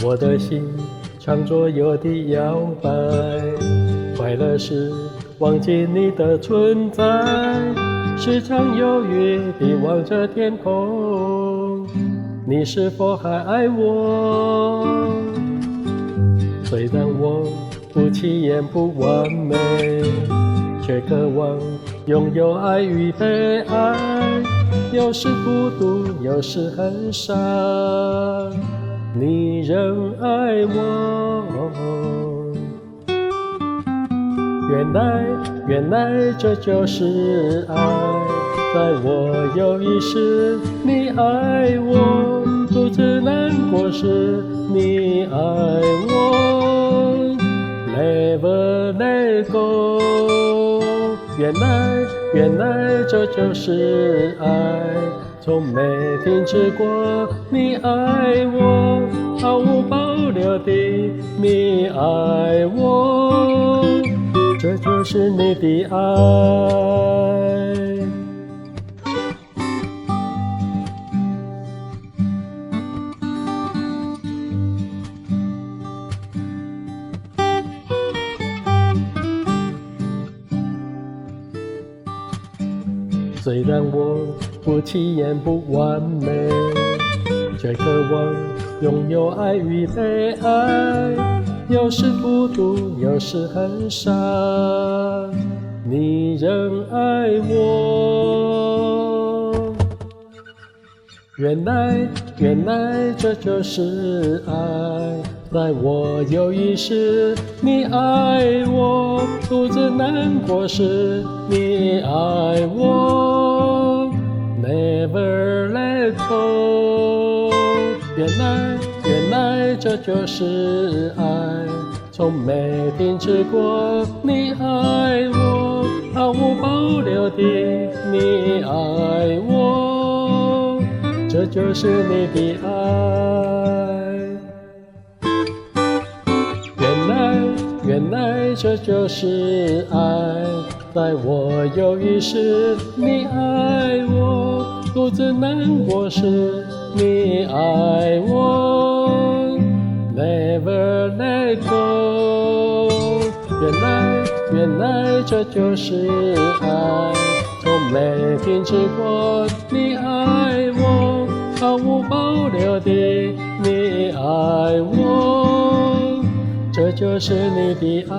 我的心常左右地摇摆，快乐时忘记你的存在，时常犹豫地望着天空，你是否还爱我？虽然我不起眼不完美，却渴望拥有爱与被爱，有时孤独，有时很傻，你仍爱我。原来这就是爱，在我有意识，你爱我；独自难过时，你爱我。Never let go。原来这就是爱，从没停止过。你爱我，毫无保留地，你爱我，这就是你的爱。虽然我不起眼不完美，却渴望拥有爱与被爱，有时孤独，有时很傻，你仍爱我。原来这就是爱，在我有意识，你爱我；独自难过时，你爱我。Never let go。原来这就是爱，从没停止过。你爱我，毫无保留地，你爱我，这就是你的爱。原来这就是爱，在我有意识，你爱我；独自难过时，你爱我。Never let go。原来这就是爱，从没停止过。你爱我，毫无保留地，你爱我，这就是你的爱。